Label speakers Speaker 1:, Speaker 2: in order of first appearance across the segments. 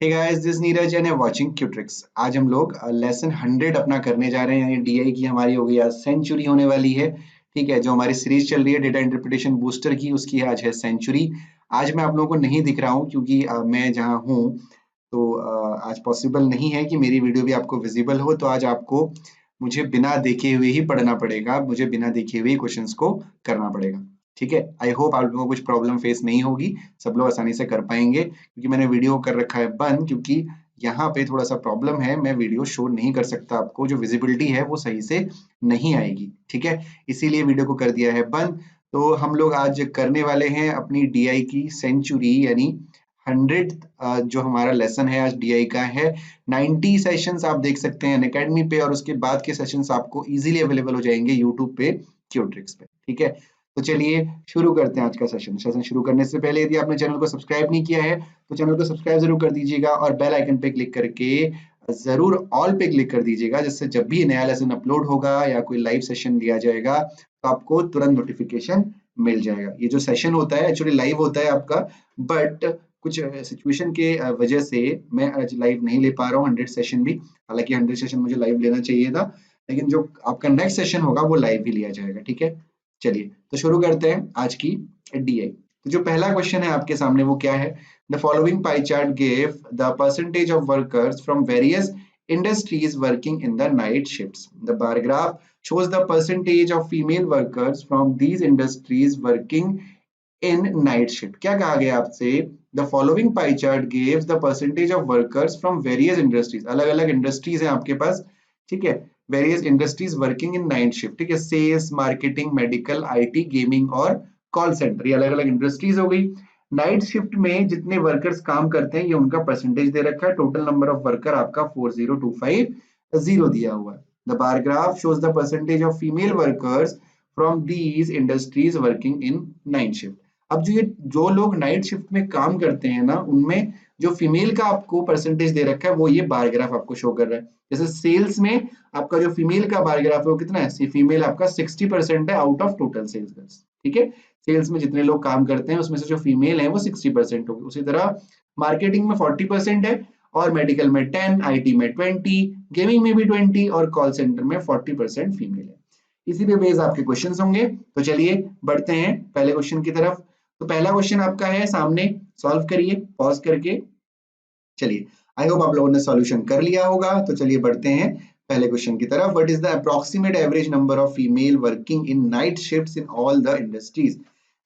Speaker 1: Hey guys, this Neeraj and watching क्यूट्रिक्स। आज हम लोग लेसन 100 अपना करने जा रहे हैं, यानी डीआई की हमारी हो गई आज सेंचुरी होने वाली है। ठीक है, जो हमारी सीरीज चल रही है डेटा इंटरप्रिटेशन बूस्टर की, उसकी आज है सेंचुरी। आज मैं आप लोगों को नहीं दिख रहा हूँ क्योंकि मैं जहाँ हूँ तो आज पॉसिबल नहीं है कि मेरी वीडियो भी आपको विजिबल हो। तो आज आपको मुझे बिना देखे हुए ही पढ़ना पड़ेगा, मुझे बिना देखे हुए ही क्वेश्चंस को करना पड़ेगा। ठीक है, आई होप आप लोगों को कुछ प्रॉब्लम फेस नहीं होगी, सब लोग आसानी से कर पाएंगे। क्योंकि मैंने वीडियो कर रखा है बंद, क्योंकि यहाँ पे थोड़ा सा प्रॉब्लम है, मैं वीडियो शो नहीं कर सकता, आपको जो विजिबिलिटी है वो सही से नहीं आएगी। ठीक है, इसीलिए वीडियो को कर दिया है बंद। तो हम लोग आज करने वाले हैं अपनी डीआई की सेंचुरी, यानी 100 जो हमारा लेसन है आज डीआई का है। 90 सेशंस आप देख सकते हैं अनअकैडमी पे, और उसके बाद के सेशंस आपको इजीली अवेलेबल हो जाएंगे यूट्यूब पे, क्यूट्रिक्स पे। ठीक है, तो चलिए शुरू करते हैं आज का सेशन शुरू करने से पहले यदि आपने चैनल को सब्सक्राइब नहीं किया है तो चैनल को सब्सक्राइब जरूर कर दीजिएगा, और बेल आइकन पे क्लिक करके जरूर ऑल पे क्लिक कर दीजिएगा, जिससे जब भी नया लेसन अपलोड होगा या कोई लाइव सेशन लिया जाएगा तो आपको तुरंत नोटिफिकेशन मिल जाएगा। ये जो सेशन होता है एक्चुअली लाइव होता है आपका, बट कुछ सिचुएशन के वजह से मैं आज लाइव नहीं ले पा रहा हूँ 100 सेशन भी। हालांकि 100 सेशन मुझे लाइव लेना चाहिए था, लेकिन जो आपका नेक्स्ट सेशन होगा वो लाइव ही लिया जाएगा। ठीक है, चलिए तो शुरू करते हैं आज की डीआई। तो जो पहला क्वेश्चन है आपके सामने वो क्या है? The following pie chart give the percentage of workers from various industries working in the night shifts. The bar graph shows the percentage of female workers from these industries working in night shift. क्या कहा गया आपसे? The following pie chart gives the percentage of workers from various industries. अलग अलग industries हैं आपके पास। ठीक है, various industries working in night shift. ठीक है, sales, marketing, medical, IT, gaming और कॉल सेंटर, ये अलग अलग इंडस्ट्रीज हो गई। नाइट शिफ्ट में जितने वर्कर्स काम करते हैं ये उनका परसेंटेज दे रखा है। टोटल नंबर ऑफ वर्कर आपका 40250 दिया हुआ है। The bar graph shows the percentage of female workers from these industries working in night shift. अब जो लोग नाइट शिफ्ट में काम करते हैं ना, उनमें जो फीमेल का आपको परसेंटेज दे रखा है वो ये बार ग्राफ आपको शो कर रहा है। जैसे सेल्स में आपका जो फीमेल का बार ग्राफ है वो कितना है? फीमेल आपका 60% है out of total sales girls. ठीक है, सेल्स में जितने लोग काम करते हैं उसमें से जो फीमेल है वो 60% होगी। उसी तरह मार्केटिंग में 40% है, और मेडिकल में 10, आईटी में 20, गेमिंग में भी 20 और कॉल सेंटर में 40% फीमेल है। इसी पे बेस आपके क्वेश्चंस होंगे। तो चलिए बढ़ते हैं पहले क्वेश्चन की तरफ। तो पहला क्वेश्चन आपका है सामने, सॉल्व करिए पॉज करके। चलिए, आई होप आप लोगों ने सॉल्यूशन कर लिया होगा। तो चलिए बढ़ते हैं पहले क्वेश्चन की तरफ। What is the approximate average number of female working in night shifts in all the industries?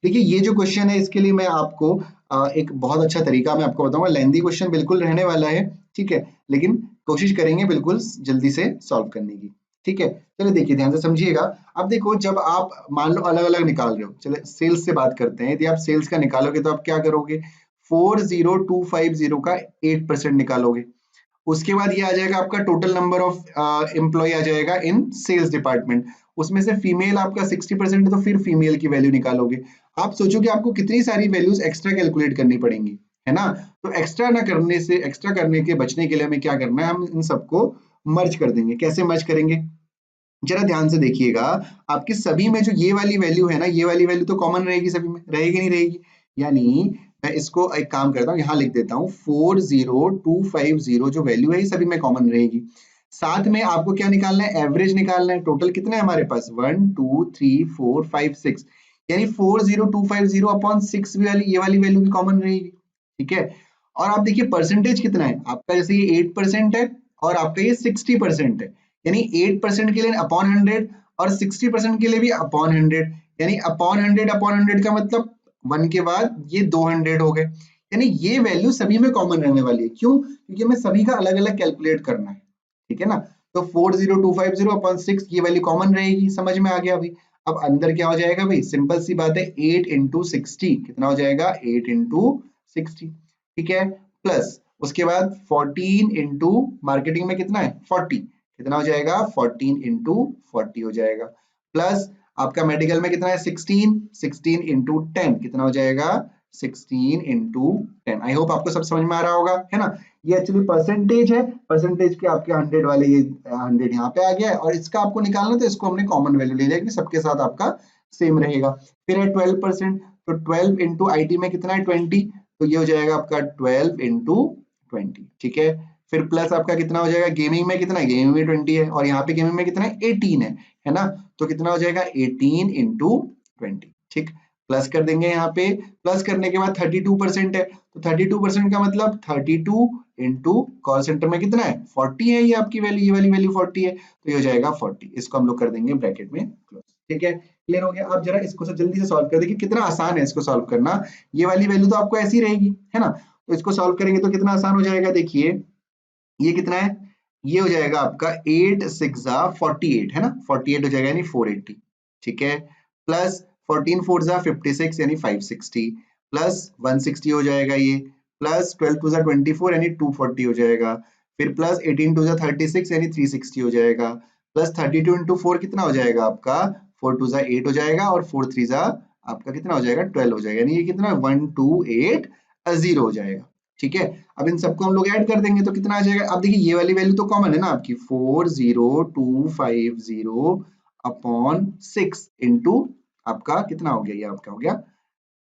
Speaker 1: देखिए, ये जो क्वेश्चन है इसके लिए मैं आपको एक बहुत अच्छा तरीका मैं आपको बताऊंगा। लेंथी क्वेश्चन बिल्कुल रहने वाला है, ठीक है, लेकिन कोशिश करेंगे बिल्कुल जल्दी से सॉल्व करने की। ठीक है, चलिए देखिए ध्यान से समझिएगा। अब देखो, जब आप मान लो अलग अलग निकाल रहे हो, चलिए सेल्स से बात करते हैं। यदि आप सेल्स का निकालोगे तो आप क्या करोगे? 40250 का 8% निकालोगे। उसके बाद ये आ जाएगा आपका टोटल नंबर ऑफ एम्प्लॉय आ जाएगा इन सेल्स डिपार्टमेंट। उसमें से फीमेल आपका 60% है, तो फिर फीमेल की वैल्यू निकालोगे। आप सोचो कि आपको कितनी सारी वैल्यूज एक्स्ट्रा कैलकुलेट करनी पड़ेंगी, है ना? तो एक्स्ट्रा करने के बचने के लिए हमें क्या करना है? हम इन सबको मर्ज कर देंगे। कैसे मर्ज करेंगे? जरा ध्यान से देखिएगा। आपके सभी में जो ये वाली वैल्यू है ना, ये वाली वैल्यू तो कॉमन रहेगी, सभी में रहेगी नहीं रहेगी? यानी मैं इसको एक काम करता हूँ, यहाँ लिख देता हूँ 40250 जो वैल्यू है ये सभी में कॉमन रहेगी। साथ में आपको क्या निकालना है? एवरेज निकालना है। टोटल कितना है हमारे पास? 1 2 3 4 5 6, यानी 40250 अपॉन 6 ये वाली वैल्यू भी कॉमन रहेगी। ठीक है, और आप देखिए परसेंटेज कितना है आपका? जैसे ये 8% है और आपका ये 60% है, यानी 8% के लिए अपॉन 100 और 60% के लिए भी अपॉन 100, यानी अपॉन 100 का मतलब 1 के बाद ये 200 हो गए। यानी ये वैल्यू सभी में कॉमन रहने वाली है। क्यों? क्योंकि हमें सभी का अलग अलग कैलकुलेट करना है। ठीक है ना? तो 40250 अपॉन 6 ये वैल्यू कॉमन रहेगी। समझ में आ गया अभी? अब अंदर क्या हो जाएगा भाई? सिंपल सी बात है, 8 इंटू 60 कितना हो जाएगा? 8 इंटू 60। ठीक है, प्लस उसके बाद 14 इंटू मार्केटिंग में कितना है? 40, कितना हो जाएगा? 14 इंटू 40 हो जाएगा। प्लस आपका मेडिकल में कितना है? 16 इंटू 10 कितना हो जाएगा? 16 इंटू 10। आई होप आपको सब समझ में आ रहा होगा, है ना? ये एक्चुअली परसेंटेज है, परसेंटेज के आपके 100 वाले ये 100 यहाँ पे आ गया है, और इसका आपको निकालना तो इसको हमने कॉमन वैल्यू ले लिया कि सबके साथ आपका सेम रहेगा। फिर है 12%, तो 12 इंटू आईटी में कितना है? 20, तो ये हो जाएगा आपका 12 इंटू 20, ठीक है। फिर प्लस आपका कितना हो जाएगा, गेमिंग में कितना है, गेमिंग में 20 है, और यहाँ पे गेमिंग में कितना है, 18 है ना। तो कितना हो जाएगा 18 इंटू 20, ठीक। प्लस कर देंगे, यहाँ पे प्लस करने के बाद 32% है, तो 32% का मतलब 32 इंटू कॉल सेंटर में कितना है 40 है, ये आपकी वैल्यू, ये वाली वैल्यू 40 है, तो ये हो जाएगा 40। इसको हम लोग कर देंगे ब्रैकेट में क्लोज, ठीक है। क्लियर हो गया। आप जरा इसको जल्दी से सॉल्व कर देखिए, कितना आसान है इसको सॉल्व करना। ये वाली वैल्यू तो आपको ऐसी रहेगी, है ना। तो इसको सॉल्व करेंगे तो कितना आसान हो जाएगा, देखिए ये कितना है, ये हो जाएगा आपका 8 6 48, है ना, 48 हो जाएगा यानी 480, ठीक है। प्लस 14 4 56 यानी 560, प्लस 160 हो जाएगा ये, प्लस 12 2 24 यानी 240 हो जाएगा, फिर प्लस 18 2 36 यानी 360 हो जाएगा, प्लस 32 इंटू 4 कितना हो जाएगा आपका, 4 2 8 हो जाएगा, और 4 3 आपका कितना हो जाएगा 12 हो जाएगा, यानी ये कितना 1280 हो जाएगा, ठीक है। अब इन सबको हम लोग ऐड कर देंगे तो कितना आ जाएगा। अब देखिए ये वाली वैल्यू तो कॉमन है ना आपकी, 40250 अपॉन 6 इंटू आपका कितना हो गया, ये आपका हो गया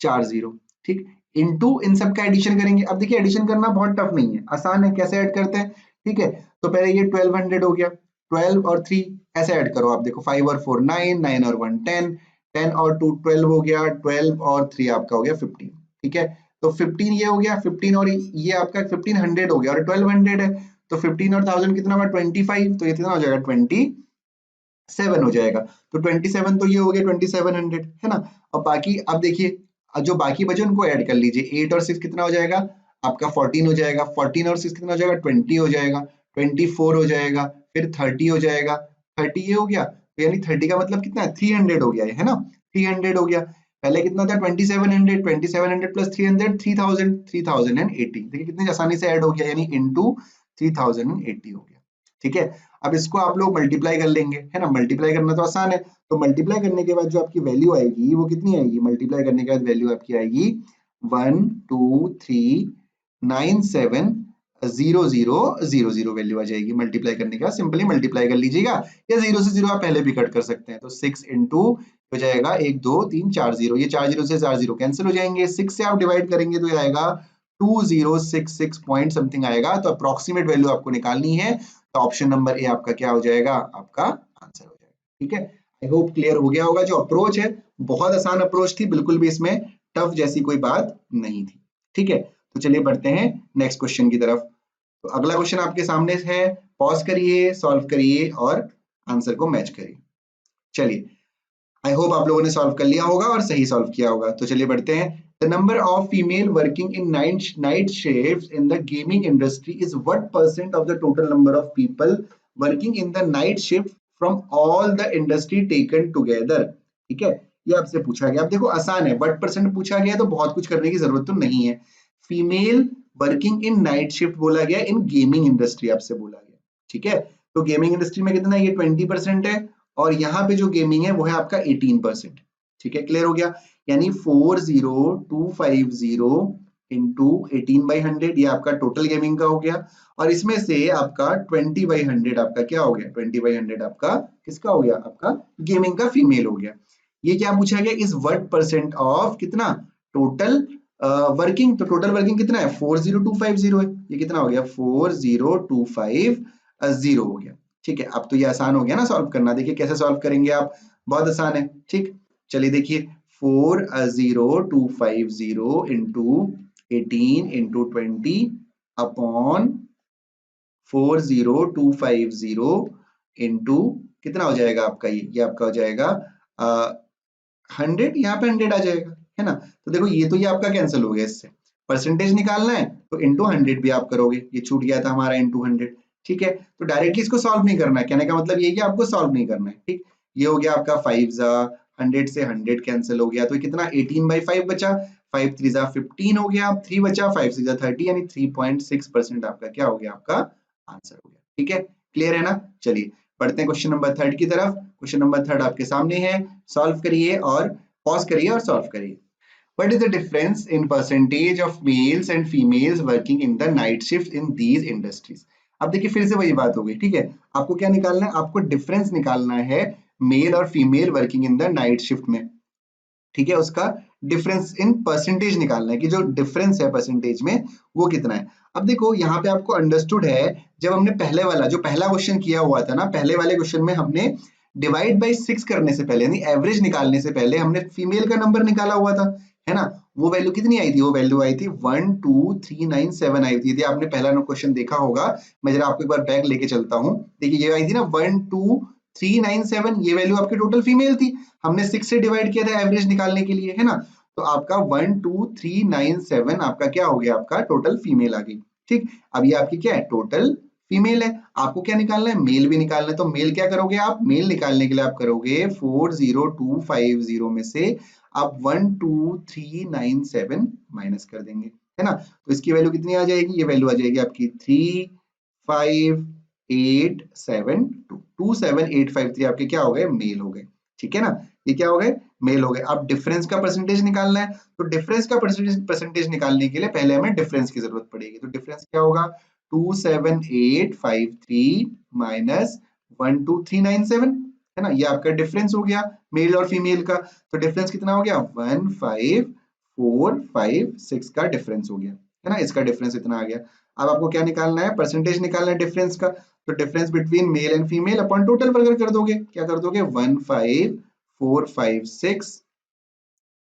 Speaker 1: 40, ठीक। इंटू इन सब का एडिशन करेंगे। अब देखिए एडिशन करना बहुत टफ नहीं है, आसान है, कैसे ऐड करते हैं, ठीक है। तो पहले ये 1200 हो गया, 12 और 3 ऐसे ऐड करो आप, देखो 5 और 4 9, 9 और 1 10, 10 और 2 12 हो गया, 12 और 3 आपका हो गया 15, ठीक है। तो 15 ये हो गया, 15 और ये आपका 1500 हो गया, और 1200 है, तो 15 और 1000 कितना हुआ 25, तो ये कितना हो जाएगा 27 हो जाएगा। तो 27 तो ये हो गया 2700, है ना। और बाकी अब देखिए जो बाकी बचे उनको ऐड कर लीजिए, 8 और 6 कितना हो जाएगा आपका 14 हो जाएगा, 14 और 6 कितना हो जाएगा 20 हो जाएगा, 24 हो जाएगा, फिर 30 हो जाएगा, 30 ये हो गया, तो यानी 30 का मतलब कितना है 300 हो गया है ना, 300 हो गया। पहले कितना था 2700, 2700 प्लस 300 3000, 3080, देखिए कितनी आसानी से ऐड हो गया, यानी इंटू 3080 हो गया, ठीक है। अब इसको आप लोग मल्टीप्लाई कर लेंगे, है ना, मल्टीप्लाई करना तो आसान है। तो मल्टीप्लाई करने के बाद जो आपकी वैल्यू आएगी वो कितनी आएगी, मल्टीप्लाई करने के बाद वैल्यू आपकी आएगी 123970000 वैल्यू आ जाएगी। मल्टीप्लाई करने के बाद सिंपली मल्टीप्लाई कर लीजिएगा, या 0 से 0 आप पहले भी कट कर सकते हैं। तो 6 इंटू हो जाएगा 1 2 3 4 0, ये 4 0 से 4 0 कैंसिल हो जाएंगे, 6 से आप डिवाइड करेंगे तो ये आएगा 2066 पॉइंट समथिंग आएगा। तो अप्रोक्सीमेट वैल्यू आपको निकालनी है, तो ऑप्शन नंबर ए आपका क्या हो जाएगा, आपका आंसर हो जाएगा, ठीक है। आई होप क्लियर हो गया होगा। जो अप्रोच है बहुत आसान अप्रोच थी, बिल्कुल भी इसमें टफ जैसी कोई बात नहीं थी, ठीक है। तो चलिए बढ़ते हैं नेक्स्ट क्वेश्चन की तरफ। तो अगला क्वेश्चन आपके सामने है, पॉज करिए, सॉल्व करिए और आंसर को मैच करिए। चलिए आई होप आप लोगों ने सॉल्व कर लिया होगा और सही सॉल्व किया होगा। तो चलिए बढ़ते हैं। The number of female working in night shifts in the gaming industry is what percent of the total number of people working in the night shift from all the industry taken together, ठीक है। ये आपसे पूछा गया। अब देखो आसान है, व्हाट परसेंट पूछा गया तो बहुत कुछ करने की जरूरत तो नहीं है। Female working in night shift बोला गया, इन गेमिंग इंडस्ट्री आपसे बोला गया, ठीक है। तो गेमिंग इंडस्ट्री में कितना, ये 20% है, और यहाँ पे जो गेमिंग है वो है आपका 18%, ठीक है। क्लियर हो गया, यानी 40250 इंटू 18/100 ये आपका टोटल गेमिंग का हो गया, और इसमें से आपका 20/100 आपका क्या हो गया, 20/100 आपका किसका हो गया, आपका गेमिंग का फीमेल हो गया। ये क्या पूछा गया, इज व्हाट परसेंट ऑफ कितना टोटल वर्किंग, तो टोटल वर्किंग कितना है 40250 है, ये कितना हो गया 40250 हो गया, ठीक है। अब तो ये आसान हो गया ना सॉल्व करना। देखिए कैसे सॉल्व करेंगे आप, बहुत आसान है, ठीक। चलिए देखिए 40250 इंटू 18 इंटू 20 अपॉन 40250 इंटू कितना हो जाएगा आपका, ये आपका हो जाएगा 100, यहाँ पे 100 आ जाएगा, है ना। तो देखो ये तो ये आपका कैंसिल हो गया, इससे परसेंटेज निकालना है तो इंटू 100 भी आप करोगे, ये छूट गया था हमारा इंटू 100, ठीक है। तो डायरेक्टली इसको सॉल्व नहीं करना है, कहने का मतलब ये कि आपको सॉल्व नहीं करना है, ठीक। ये हो गया आपका 5 100 से 100 कैंसिल हो गया, तो कितना 18/5 बचा, 5 3 15 हो गया, 3 बचा, 5 6 30, यानी 3.6% आपका क्या हो गया, आपका आंसर हो गया, ठीक है। क्लियर है ना। चलिए पढ़ते हैं क्वेश्चन नंबर 3 की तरफ। क्वेश्चन नंबर 3 आपके सामने है, सॉल्व करिए और पॉज करिए और सॉल्व करिए। What is the difference in percentage of males and females working in the night shift in these industries? अब देखिए फिर से वही बात हो गई, ठीक है। आपको क्या निकालना है, आपको डिफरेंस निकालना है मेल और female working in the night shift में, ठीक है, उसका डिफरेंस इन परसेंटेज निकालना है कि जो डिफरेंस है परसेंटेज में वो कितना है। अब देखो यहाँ पे आपको अंडरस्टूड है, जब हमने पहले वाला जो पहला क्वेश्चन किया हुआ था ना, पहले वाले क्वेश्चन में हमने डिवाइड बाई 6 करने से पहले यानी एवरेज निकालने से पहले हमने फीमेल का नंबर निकाला हुआ था, है ना। वो वैल्यू कितनी आई थी, वो वैल्यू आई थी 12397 आई थी। यदि आपने पहला क्वेश्चन देखा होगा, मैं जरा आपको एक बार बैक लेके चलता हूँ। देखिए ये आई थी ना 12397, ये वैल्यू आपकी टोटल फीमेल थी, हमने 6 से डिवाइड किया था एवरेज निकालने के लिए, है ना। तो आपका 12397 आपका क्या हो गया, आपका टोटल फीमेल आ गई। ठीक, अब ये आपकी क्या है, टोटल फीमेल है। आपको क्या निकालना है, मेल भी निकालना है। तो मेल क्या करोगे आप, मेल निकालने के लिए आप करोगे 40250 में से आप 12397 माइनस कर देंगे, है ना। तो इसकी वैल्यू कितनी आ जाएगी, ये वैल्यू आ जाएगी आपकी 35872, 27853 आपके क्या हो गए, मेल हो गए। ठीक है ना, ये क्या हो गए, मेल हो गए। अब डिफरेंस का परसेंटेज निकालना है, तो डिफरेंस का परसेंटेज निकालने के लिए पहले हमें डिफरेंस की जरूरत पड़ेगी। तो डिफरेंस क्या होगा, 27853 माइनस 12397, है ना। ये आपका डिफरेंस हो गया मेल और फीमेल का। तो डिफरेंस कितना हो गया, 15456 का डिफरेंस हो गया, है ना। इसका डिफरेंस इतना आ गया। अब आपको क्या निकालना है, परसेंटेज निकालना है डिफरेंस का। तो difference between male and female upon total वर्गर कर दोगे, क्या कर दोगे, 15456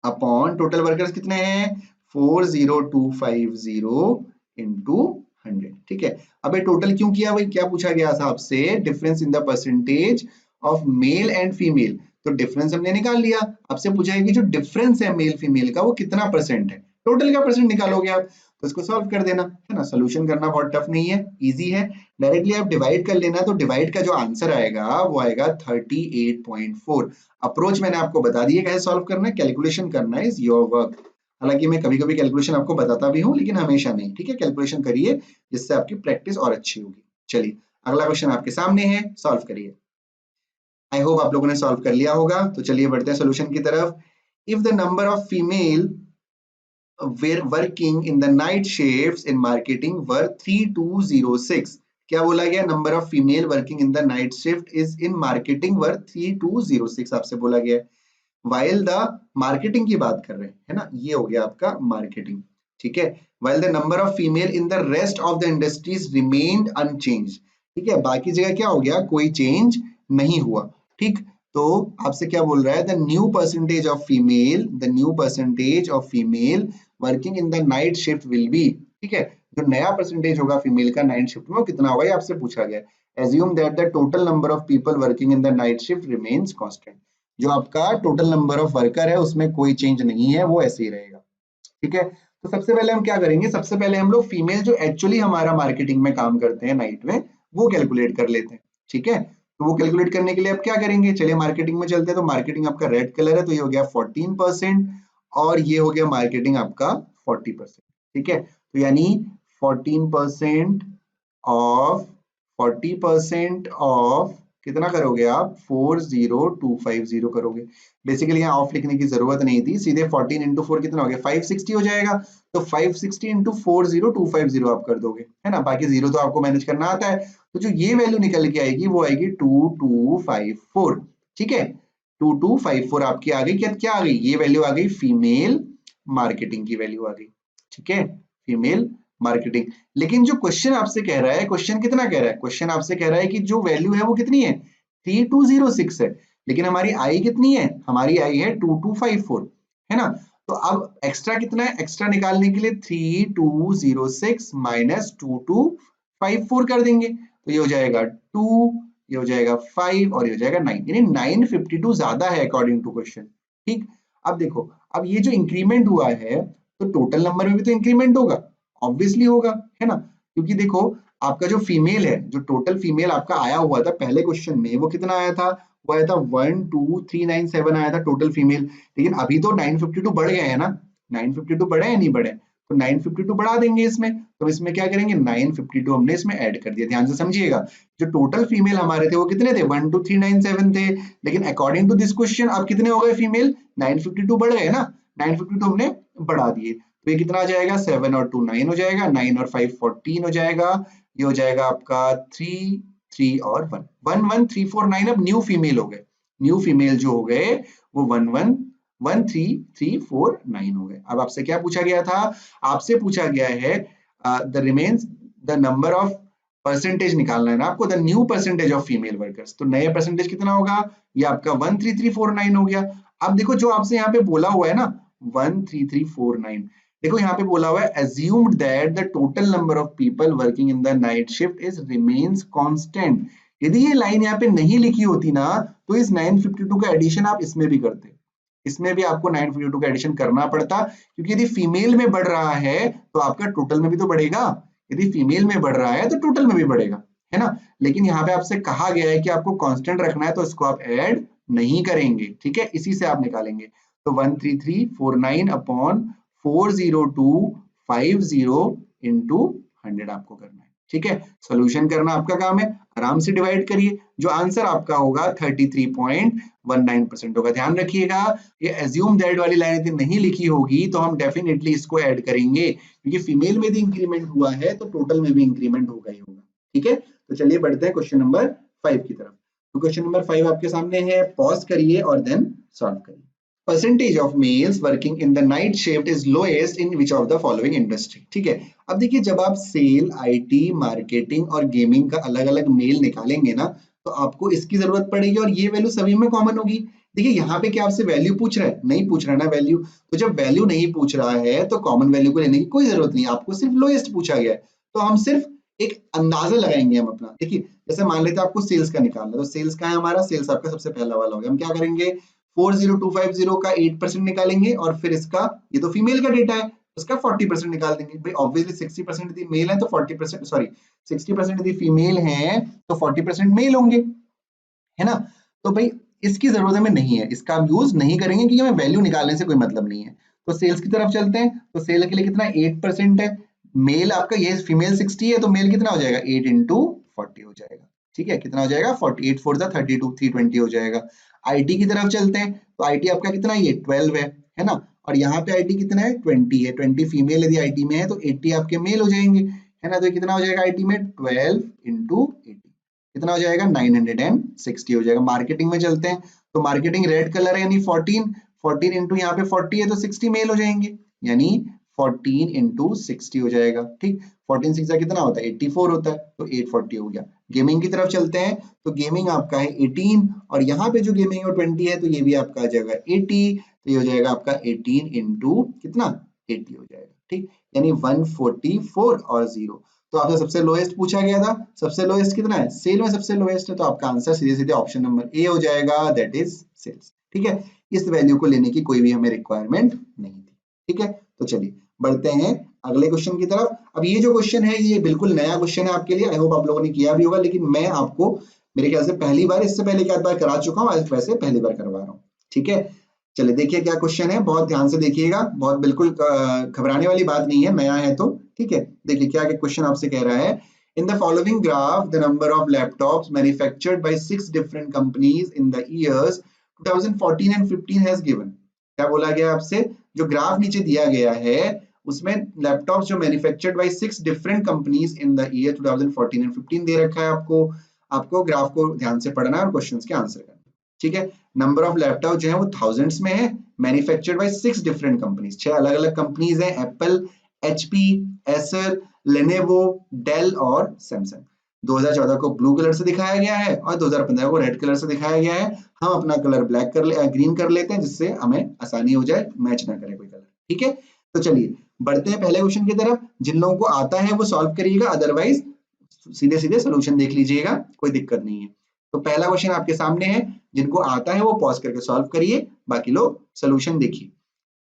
Speaker 1: अपॉन टोटल वर्कर्स कितने हैं, 40250 इंटू 100। ठीक है, अब ये टोटल क्यों किया भाई, क्या पूछा गया था आपसे, difference in the percentage of male and female. तो डिफरेंस हमने निकाल लिया, आपसे पूछा है कि जो डिफरेंस है मेल फीमेल का वो कितना परसेंट है, टोटल का परसेंट निकालोगे आप। तो इसको सॉल्व कर देना, है ना। सोल्यूशन करना बहुत टफ नहीं है, इजी है। डायरेक्टली आप डिवाइड कर लेना, तो डिवाइड का जो आंसर आएगा वो आएगा 38.4। अप्रोच मैंने आपको बता दी है कैसे सॉल्व करना है, कैलकुलेशन करना है, इज योर वर्क। हालांकि मैं कभी कभी कैलकुलेशन आपको बताता भी हूँ, लेकिन हमेशा नहीं। ठीक है, कैलकुलेशन करिए जिससे आपकी प्रैक्टिस और अच्छी होगी। चलिए अगला क्वेश्चन आपके सामने है, सॉल्व करिए। आई होप आप लोगों ने सॉल्व कर लिया होगा। तो चलिए बढ़ते हैं सोल्यूशन की तरफ। If the number of female working in the night shifts in marketing were 3206, क्या बोला गया, number of female working in the night shift is in marketing were 3206 आपसे बोला गया है। वाइल द मार्केटिंग की बात कर रहे हैं, है ना, ये हो गया आपका मार्केटिंग। ठीक है, while the number of female in the rest of the industries remained unchanged. ठीक है, बाकी जगह क्या हो गया, कोई चेंज नहीं हुआ। ठीक, तो आपसे क्या बोल रहा है, the new percentage of female, the new percentage of female working in the night shift will be. ठीक है, जो नया परसेंटेज होगा फीमेल का नाइट शिफ्ट में वो कितना होगा, ये आपसे पूछा गया। Assume that the total number of people working in the night shift remains constant. जो आपका टोटल नंबर ऑफ वर्कर है उसमें कोई चेंज नहीं है, वो ऐसे ही रहेगा। ठीक है, तो सबसे पहले हम क्या करेंगे, सबसे पहले हम लोग फीमेल जो एक्चुअली हमारा मार्केटिंग में काम करते हैं नाइट में, वो कैलकुलेट कर लेते हैं। ठीक है, तो वो कैलकुलेट करने के लिए आप क्या करेंगे, चलिए मार्केटिंग में चलते हैं। तो मार्केटिंग आपका रेड कलर है, तो ये हो गया 14% और ये हो गया मार्केटिंग आपका 40%। ठीक है, तो यानी 14% ऑफ 40% ऑफ कितना करोगे आप, 40250 करोगे। बेसिकली यहाँ ऑफ लिखने की जरूरत नहीं थी, सीधे 14 इंटू 4 कितना हो गया, 560 हो जाएगा। तो 560 इंटू 40250 आप कर दोगे, है ना। बाकी जीरो तो आपको मैनेज करना आता है। तो जो ये वैल्यू निकल के आएगी वो आएगी 2254। ठीक है, 2254 आपकी आ गई, क्या क्या आ गई, ये वैल्यू आ गई फीमेल मार्केटिंग की वैल्यू आ गई। ठीक है, फीमेल मार्केटिंग। लेकिन जो क्वेश्चन आपसे कह रहा है, क्वेश्चन कितना कह रहा है, क्वेश्चन आपसे कह रहा है कि जो वैल्यू है वो कितनी है, 3206 है, लेकिन हमारी आई कितनी है, हमारी आई है 2254, है ना। तो अब एक्स्ट्रा कितना है, एक्स्ट्रा निकालने के लिए 3206 माइनस 2254 कर देंगे। तो ये हो जाएगा 2, ये हो जाएगा 5 और ये हो जाएगा 9, यानी 952 ज्यादा है अकॉर्डिंग टू क्वेश्चन। ठीक, अब देखो, अब ये जो इंक्रीमेंट हुआ है तो टोटल नंबर में भी तो इंक्रीमेंट होगा, ऑब्वियसली होगा, है ना। क्योंकि देखो आपका जो फीमेल है, जो टोटल फीमेल आपका आया हुआ था पहले क्वेश्चन में, वो कितना आया था, वो आया था 12397 आया था टोटल फीमेल। लेकिन अभी तो 952 बढ़ गए हैं ना, 952 बढ़े हैं नहीं बढ़े, तो 952 बढ़ा देंगे इसमें। तो इसमें क्या करेंगे, 952 हमने इसमें ऐड कर दिया। ध्यान से समझिएगा, जो टोटल फीमेल हमारे थे वो कितने थे, 12397 थे, लेकिन अकॉर्डिंग टू दिस क्वेश्चन अब कितने हो गए फीमेल, 952 बढ़ गए ना, 952 हमने बढ़ा दिए। तो ये कितना आ जाएगा, 7 और 2 9 हो जाएगा, 9 और 5 14 हो जाएगा। ये हो जाएगा आपका 3 3 और 1 1 1 3 4 9। अब न्यू फीमेल हो गए, न्यू फीमेल जो हो गए वो 1 1 13349 हो गए। अब आपसे क्या पूछा गया था? आपसे पूछा गया है the remains the number of percentage निकालना है ना आपको, the new percentage of female workers. तो नया परसेंटेज कितना होगा? ये आपका 13349 हो गया। अब देखो जो आपसे यहाँ पे बोला हुआ है ना 13349, देखो यहाँ पे बोला हुआ है assumed that the total number of people working in the night shift is remains constant। यदि ये लाइन यहाँ पे नहीं लिखी होती ना तो इस 952 का एडिशन आप इसमें भी करते, इसमें भी आपको 952 का एडिशन करना पड़ता, क्योंकि यदि फीमेल में बढ़ रहा है तो आपका टोटल में भी तो बढ़ेगा, यदि फीमेल में बढ़ रहा है तो टोटल में भी बढ़ेगा, है ना। लेकिन यहाँ पे आपसे कहा गया है कि आपको कांस्टेंट रखना है तो इसको आप ऐड नहीं करेंगे, ठीक है, इसी से आप निकालेंगे। तो 13349 अपॉन 40250 इंटू 100 आपको करना है, ठीक है। सॉल्यूशन करना आपका काम है, आराम से डिवाइड करिए, जो आंसर आपका होगा 33.19% होगा। ध्यान रखिएगा ये एज्यूम दैट वाली लाइन यदि नहीं लिखी होगी तो हम डेफिनेटली इसको ऐड करेंगे, क्योंकि फीमेल में भी इंक्रीमेंट हुआ है तो टोटल में भी इंक्रीमेंट होगा ही होगा, ठीक है। तो चलिए बढ़ते हैं क्वेश्चन नंबर 5 की तरफ। तो क्वेश्चन नंबर 5 आपके सामने है, पॉज करिए और देन सॉल्व करिए। Percentage of males working in the night shift is lowest in which of the following industry. ठीक है, अब देखिए जब आप सेल, आईटी, मार्केटिंग और गेमिंग का अलग अलग मेल निकालेंगे ना तो आपको इसकी जरूरत पड़ेगी और ये वैल्यू सभी में कॉमन होगी। देखिए यहाँ पे क्या आपसे वैल्यू पूछ रहा है? नहीं पूछ रहा है ना वैल्यू, तो जब वैल्यू नहीं पूछ रहा है तो कॉमन वैल्यू को लेने की कोई जरूरत नहीं, आपको सिर्फ लोएस्ट पूछा गया है तो हम सिर्फ एक अंदाजा लगाएंगे हम अपना। देखिए जैसे मान लेते हैं आपको सेल्स का निकालना है, तो सेल्स का है हमारा, सेल्स आपका सबसे पहला वाला हो गया। हम क्या करेंगे, 40250 का 8% निकालेंगे और फिर इसका, ये तो फीमेल का डेटा है, उसका 40% निकाल देंगे। भाई ऑब्वियसली 60% यदि मेल है तो 40%, सॉरी 60% यदि फीमेल है तो 40% मेल होंगे, है ना। तो भाई इसकी जरूरत हमें नहीं है, इसका हम यूज नहीं करेंगे क्योंकि हमें वैल्यू निकालने से कोई मतलब नहीं है। तो सेल्स की तरफ चलते हैं, तो सेल के लिए कितना 8% है, मेल आपका, ये फीमेल 60 है तो मेल कितना हो जाएगा 8 इंटू 40 हो जाएगा, ठीक है, कितना हो जाएगा 48 4 32 320 हो जाएगा। आईटी की तरफ चलते हैं, तो आईटी आपका कितना, ये 12 है ना, और यहाँ पे आईटी कितना है 20 है, 20 फीमेल यदि आईटी में है तो 80 आपके मेल हो जाएंगे, है ना। तो कितना हो जाएगा आईटी में 12 इंटू 80, कितना हो जाएगा 960 हो जाएगा। मार्केटिंग में चलते हैं, तो मार्केटिंग रेड कलर है यानी 14 इंटू यहाँ पे 40 है तो 60 मेल हो जाएंगे, यानी 14 इंटू 60 हो जाएगा, ठीक। 14 6 कितना होता है 84 होता है, तो 840 हो गया। गेमिंग की तरफ चलते हैं, तो गेमिंग आपका है 18 और यहाँ पे जो गेमिंग है 20 है तो ये भी आपका आ जाएगा 80, तो ये हो जाएगा आपका 18 इंटू कितना 80 हो जाएगा, ठीक, यानी 144 और 0। तो आपसे सबसे लोएस्ट पूछा गया था, सबसे लोएस्ट कितना है, सेल में सबसे लोएस्ट है, तो आपका आंसर सीधे सीधे ऑप्शन नंबर ए हो जाएगा, दैट इज सेल्स, ठीक है। इस वैल्यू को लेने की कोई भी हमें रिक्वायरमेंट नहीं थी, ठीक है। तो चलिए बढ़ते हैं अगले क्वेश्चन की तरफ। अब ये जो क्वेश्चन है ये बिल्कुल नया क्वेश्चन है आपके लिए, आई होप आप लोगों ने किया भी होगा, लेकिन मैं आपको मेरे ख्याल से पहली बार, इससे पहले एक बार करा चुका हूँ, आज वैसे पहली बार करवा रहा हूँ, ठीक है। चलिए देखिए क्या क्वेश्चन है, बहुत ध्यान से देखिएगा, बहुत बिल्कुल घबराने वाली बात नहीं है, नया है तो, ठीक है। देखिए क्या क्वेश्चन आपसे कह रहा है, in the following graph the number of laptops manufactured by 6 different companies in the years 2014 and 15 has given. क्या बोला गया आपसे, जो ग्राफ नीचे दिया गया है उसमें लैपटॉप्स जो manufactured by 6 different companies in the year 2014 and 15 दे रखा है आपको। आपको ग्राफ को ध्यान से पढ़ना है और क्वेश्चंस के आंसर करना, ठीक है। नंबर ऑफ लैपटॉप जो है वो थाउजेंड्स में है, मैन्युफैक्चर्ड बाय 6 डिफरेंट कंपनीज, 6 अलग अलग कंपनीज हैं, Apple, HP, Acer, Lenovo, Dell और सैमसंग। 2014 को ब्लू कलर से दिखाया गया है और 2015 को रेड कलर से दिखाया गया है। हम अपना कलर ब्लैक कर ले, ग्रीन कर लेते हैं जिससे हमें आसानी हो जाए, मैच ना करे कोई कलर, ठीक है। तो चलिए बढ़ते हैं पहले क्वेश्चन की तरफ। जिन लोगों को आता है वो सॉल्व करिएगा, अदरवाइज सीधे सीधे सोल्यूशन देख लीजिएगा, कोई दिक्कत नहीं है। तो पहला क्वेश्चन आपके सामने है, जिनको आता है वो पॉज करके सॉल्व करिए, बाकी लोग सोल्यूशन देखिए।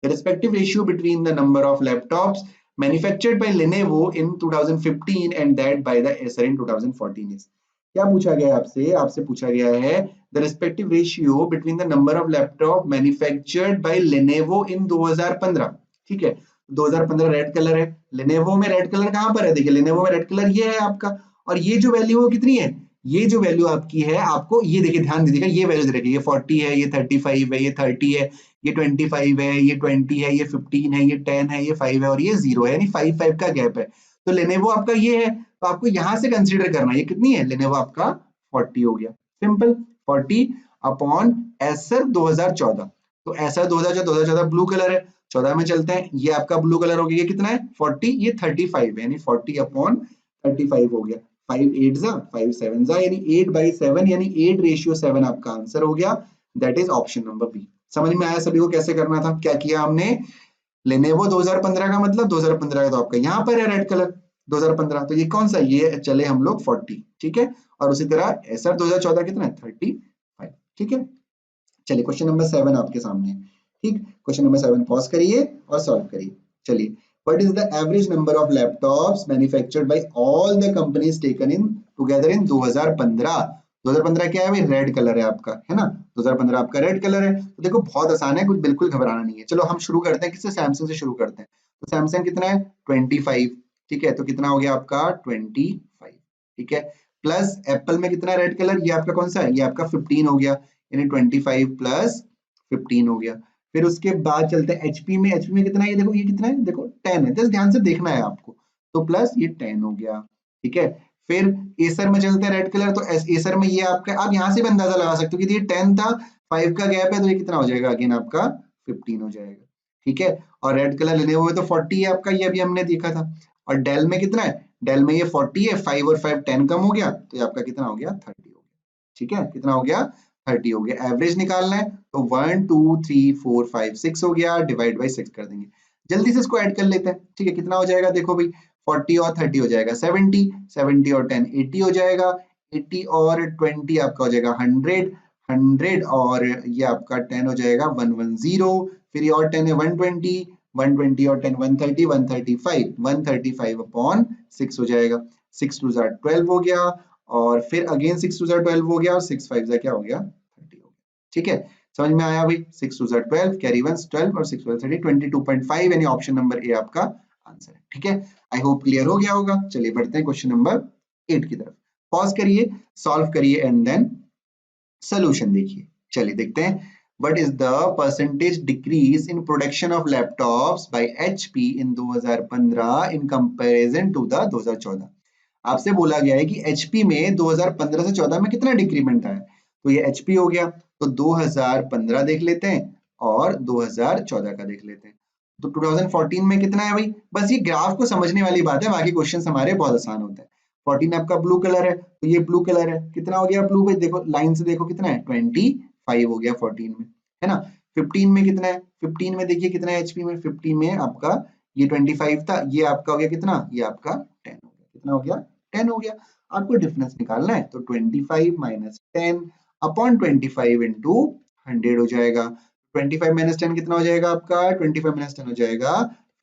Speaker 1: The respective ratio between the number of laptops manufactured by Lenovo in 2015 and that by the Acer in 2014 is। क्या पूछा गया है आपसे, आपसे पूछा गया है the respective ratio between the number of laptop manufactured by Lenovo in 2015, ठीक है। 2015 रेड कलर है, Lenovo में रेड कलर कहाँ पर है, देखिए Lenovo में रेड कलर ये है आपका, और ये जो वैल्यू वो कितनी है, ये जो वैल्यू आपकी है, आपको ये देखिए ध्यान दीजिएगा, ये वैल्यू देखिए, ये 40 है, ये 35 है, ये 30 है, ये 25 है, ये 20 है, ये 15 है, ये 10 है, ये 5 है और ये 0 है, यानी 5 का गैप है। तो लेनोवो आपका ये है, तो आपको यहां से कंसीडर करना है, ये कितनी है, लेनोवो आपका 40 हो गया, सिंपल 40 अपॉन एसर 2014। तो ऐसा 2014 ब्लू कलर है, 14 में चलते हैं, ये आपका ब्लू कलर हो गया, ये कितना है 40, ये 35 है, यानी 40/35 हो गया, 5 8 जा 5 7 जा, यानी 8/7, यानी 8:7 आपका आंसर हो गया। That is option number B. समझ में आया सभी को कैसे करना था? क्या किया हमने, लेनेवो 2015 का मतलब 2015 का तो आपका यहाँ पर है रेड कलर 2015, तो ये कौन सा, ये चले हम लोग 40, ठीक है। और उसी तरह एसआर 2014 कितना है 35, ठीक है। चलिए क्वेश्चन नंबर 7 आपके सामने है, ठीक। क्वेश्चन नंबर 7 पॉज करिए और सॉल्व करिए। चलिए, what is the average number of laptops manufactured by all the companies taken in together in 2015? 2015 क्या है भाई, रेड कलर है आपका, है ना, 2015 आपका रेड कलर है। तो देखो बहुत आसान है, कुछ बिल्कुल घबराना नहीं है। चलो हम शुरू करते हैं किससे, सैमसंग से शुरू करते हैं। तो सैमसंग कितना है 25, ठीक है, तो कितना हो गया आपका 25, ठीक है। प्लस एप्पल में कितना रेड कलर, ये आपका कौन सा है, ये आपका 15 हो गया, यानी 25 प्लस 15 हो गया। फिर उसके बाद चलते हैं एचपी में, एचपी में कितना है, ये देखो ये कितना है, देखो 10 है, जस्ट ध्यान से देखना है आपको, तो प्लस ये 10 हो गया, ठीक है। फिर एसर में चलते हैं रेड कलर, तो एसर में ये आपका, आप यहां से भी अंदाजा लगा सकते हो कि ये 10 था, 5 का गैप है, तो ये कितना हो जाएगा अगेन आपका 15 हो जाएगा, ठीक है। और रेड कलर लेने हुए तो 40 है आपका, ये अभी हमने देखा था। और डेल में कितना है, डेल में ये 40 है, 5 और 5 10 कम हो गया, तो ये आपका कितना हो गया 30 हो गया, ठीक है, कितना हो गया 30 हो गया। एवरेज निकालना है तो 1 2 3 4 5 6 हो गया, डिवाइड बाई 6 कर देंगे। जल्दी से इसको ऐड कर लेते हैं, ठीक है, कितना हो जाएगा देखो भाई, 40 और 30 हो जाएगा 70, 70 और 10 80 हो जाएगा, 80 और 20 आपका हो जाएगा 100, 100 और ये आपका 10 हो जाएगा 110, फिर ये और 10 है 120, 120 और 10 130, 135, 135 अपॉन 6 हो जाएगा, 6 2 12 हो गया, और फिर अगेन 6 2 12 हो गया, और 6 5 क्या हो गया 30 हो गया, ठीक है। समझ में आया भाई, 6 2 12 कैरी 1 12 और 6 12 30 22.5, यानी ऑप्शन नंबर ए आपका आंसर है, ठीक है। आई होप क्लियर हो गया होगा। चलिए बढ़ते हैं क्वेश्चन नंबर 8 की तरफ। पॉज करिए, सॉल्व करिए एंड देन सोल्यूशन देखिए। चलिए देखते हैं, what is the percentage decrease in production of laptops by HP in 2015 in comparison to the 2014। आपसे बोला गया है कि एचपी में 2015 से 14 में कितना डिक्रीमेंट आया, तो ये एचपी हो गया, तो 2015 देख लेते हैं और 2014 का देख लेते हैं। तो 2014 में कितना है भाई, बस ये ग्राफ को समझने वाली बात है, बाकी क्वेश्चन हमारे बहुत आसान होते हैं। 14 आपका ब्लू कलर है, तो ये ब्लू कलर है, कितना हो गया ब्लू भाई, देखो लाइन से देखो कितना है 25 हो गया 14 में, है ना। 15 में कितना है, 15 में देखिए कितना है एचपी में, 15 में आपका ये 25 था, ये आपका हो गया कितना, ये आपका 10 हो गया, कितना हो गया 10 हो गया। आपको डिफरेंस निकालना है, तो 25 माइनस 10 अपॉन 25 इंटू 100 हो जाएगा। 25 माइनस 10 कितना हो जाएगा आपका, 25 माइनस 10 हो जाएगा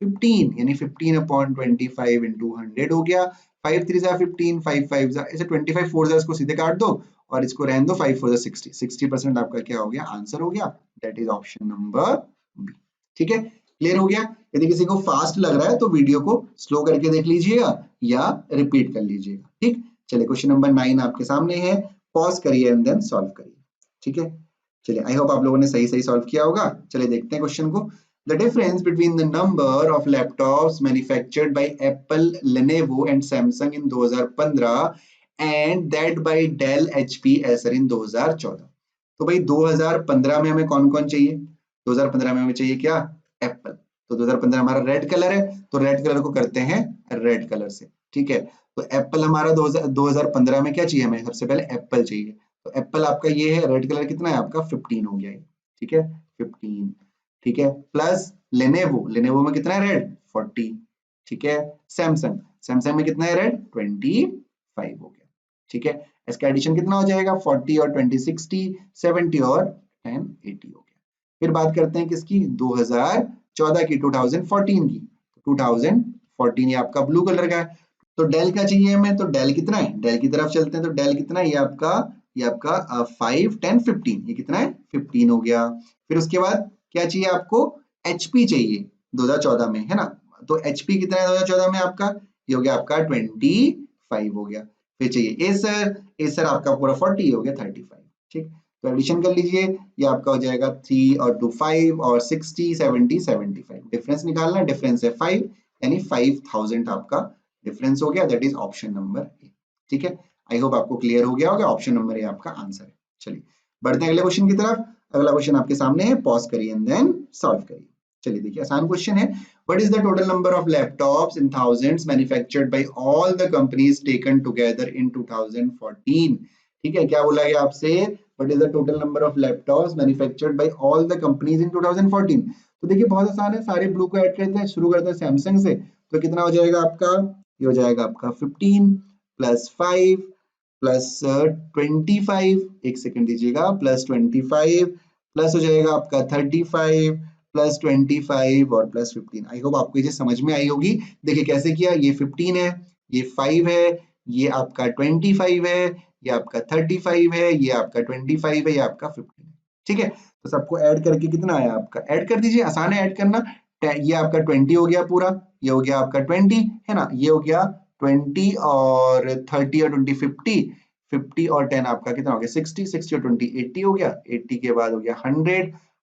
Speaker 1: 15, यानी 15 अपॉन 25 इंटू 100 हो गया। 5 3 जा 15, 5 5 जा, ऐसे 25 4 जा इसको सीधे काट दो, और इसको रहने दो, 5 4 जा 60, 60% आपका क्या हो गया आंसर हो गया। That is option number B, ठीक है। क्लियर हो गया? यदि किसी को फास्ट लग रहा है तो वीडियो को स्लो करके देख लीजिएगा या रिपीट कर लीजिएगा, ठीक। चलिए क्वेश्चन नंबर 9 आपके सामने है, पॉज करिए एंड देन सॉल्व करिए, ठीक है। चलिए आई होप आप लोगों ने सही सही सॉल्व किया होगा। चलिए देखते हैं क्वेश्चन को। The difference between the number of laptops manufactured by Apple, Lenovo and Samsung in 2015 and that by Dell, HP, Acer in 2014। तो भाई 2015 में हमें कौन कौन चाहिए, 2015 में हमें चाहिए क्या, एप्पल। तो 2015 हमारा रेड कलर है, तो रेड कलर को करते हैं रेड कलर से, ठीक है। तो एप्पल हमारा 2015 में क्या चाहिए हमें, सबसे पहले एप्पल चाहिए, तो एप्पल आपका ये है, रेड कलर कितना है आपका 15 हो गया, ठीक है 15, ठीक है। प्लस लेनेवो, लेनेवो में कितना है रेड 40, ठीक है। सैमसंग, सैमसंग में कितना है रेड 25 हो गया, ठीक है। इसका एडिशन कितना हो जाएगा 40 और 20 60, 70 और 10 80 हो गया। फिर बात करते हैं किसकी, 2014 की, 2014 की। 2014 ये आपका ब्लू कलर का है, तो डेल का चाहिए हमें, तो डेल कितना है, डेल की तरफ चलते हैं, तो डेल कितना है, ये आपका 5 10 15, ये कितना है 15 हो गया। फिर उसके बाद क्या चाहिए आपको, एचपी चाहिए 2014 में, है ना। तो एचपी कितना है 2014 में आपका, ये हो गया आपका 25 हो गया। फिर चाहिए एसर, एसर आपका पूरा 40 हो गया 35, ठीक। तो एडिशन कर लीजिए, ये आपका हो जाएगा 3 और 2 5 और 60 70 75। डिफरेंस निकालना है, डिफरेंस है 5, यानी 5000 आपका डिफरेंस हो गया। That is option number A, ठीक है। आई होप आपको क्लियर हो गया होगा, ऑप्शन नंबर ए आपका आंसर है। चलिए बढ़ते हैं अगले क्वेश्चन की तरफ। अगला क्वेश्चन आपके सामने है, पॉज करिए एंड देन सॉल्व करिए। चलिए देखिए, आसान क्वेश्चन है। What is the total number of laptops in thousands manufactured by all the companies taken together in 2014? ठीक है, क्या बोला गया आपसे? What is the total number of laptops manufactured by all the companies in 2014? तो देखिए बहुत आसान है, सारे ब्लू को ऐड करते हैं, शुरू करते हैं सैमसंग से। तो कितना हो जाएगा आपका? ये हो जाएगा आपका 15 प्लस 5 प्लस 25, एक सेकंड दीजिएगा, प्लस 25 प्लस हो जाएगा आपका 35 प्लस 25 और प्लस 15। आई होप आपको ये समझ में आई होगी। देखिए कैसे किया, ये 15 है, ये 5 है, ये आपका 25 है, ये आपका 35 है, ये आपका 25 है, ये आपका 15 है। ठीक है, तो सबको ऐड करके कितना आया आपका? ऐड कर दीजिए, आसान है ऐड करना। ये आपका 20 हो गया पूरा, ये हो गया आपका 20 है ना, ये हो गया 20 और 30 और 20 50, 50 और 10 आपका कितना हो गया? 60, 60 और 20 80 हो गया, 80 के बाद हो गया 100,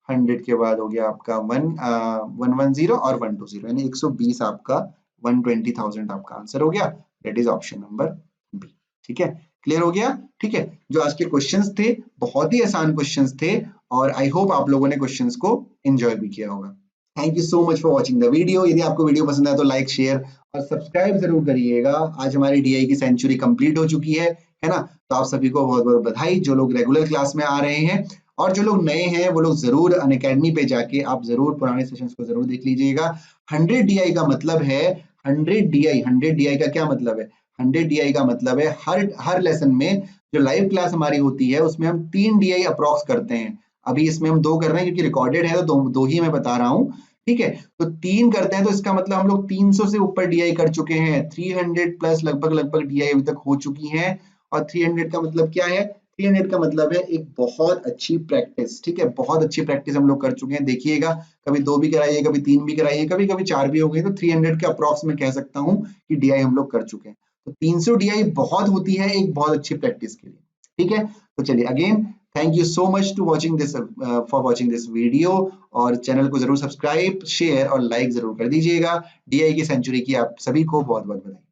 Speaker 1: 100 के बाद हो गया आपका 110 और 120, यानी 120 आपका 120,000 आपका आंसर हो गया। That is option number B. ठीक है, क्लियर हो गया? ठीक है, जो आज के क्वेश्चंस थे बहुत ही आसान क्वेश्चंस थे और आई होप आप लोगों ने क्वेश्चंस को एंजॉय भी किया होगा। Thank you so much for watching the video. यदि आपको वीडियो पसंद आए तो लाइक, शेयर और सब्सक्राइब जरूर करिएगा। आज हमारी डीआई की सेंचुरी कंप्लीट हो चुकी है ना? तो आप सभी को बहुत बहुत बधाई, जो लोग रेगुलर क्लास में आ रहे हैं, और जो लोग नए हैं वो लोग जरूर अनअकैडमी पे जाके आप जरूर पुराने सेशंस को जरूर देख लीजिएगा। 100 डीआई का मतलब है 100 डीआई। 100 डीआई का क्या मतलब है? 100 डीआई का मतलब है हर लेसन में जो लाइव क्लास हमारी होती है उसमें हम 3 डीआई अप्रॉक्स करते हैं। अभी इसमें हम 2 कर रहे हैं क्योंकि रिकॉर्डेड है, तो दो ही मैं बता रहा हूँ। ठीक है, तो 3 करते हैं तो इसका मतलब हम लोग 300 से ऊपर डीआई कर चुके हैं। 300 प्लस लगभग डीआई अभी तक हो चुकी हैं। और 300 का मतलब क्या है? 300 का मतलब है एक बहुत अच्छी प्रैक्टिस। ठीक है, बहुत अच्छी प्रैक्टिस हम लोग कर चुके हैं। देखिएगा, कभी 2 भी कराइए, कभी 3 भी कराइए, कभी कभी 4 भी हो गई, तो 300 के अप्रॉक्स में कह सकता हूँ कि डीआई हम लोग कर चुके हैं। तो 300 डीआई बहुत होती है एक बहुत अच्छी प्रैक्टिस के लिए। ठीक है, तो चलिए again thank you so much to watching this for watching this video. और चैनल को जरूर सब्सक्राइब, शेयर और लाइक जरूर कर दीजिएगा। डीआई की सेंचुरी की आप सभी को बहुत बहुत बधाई।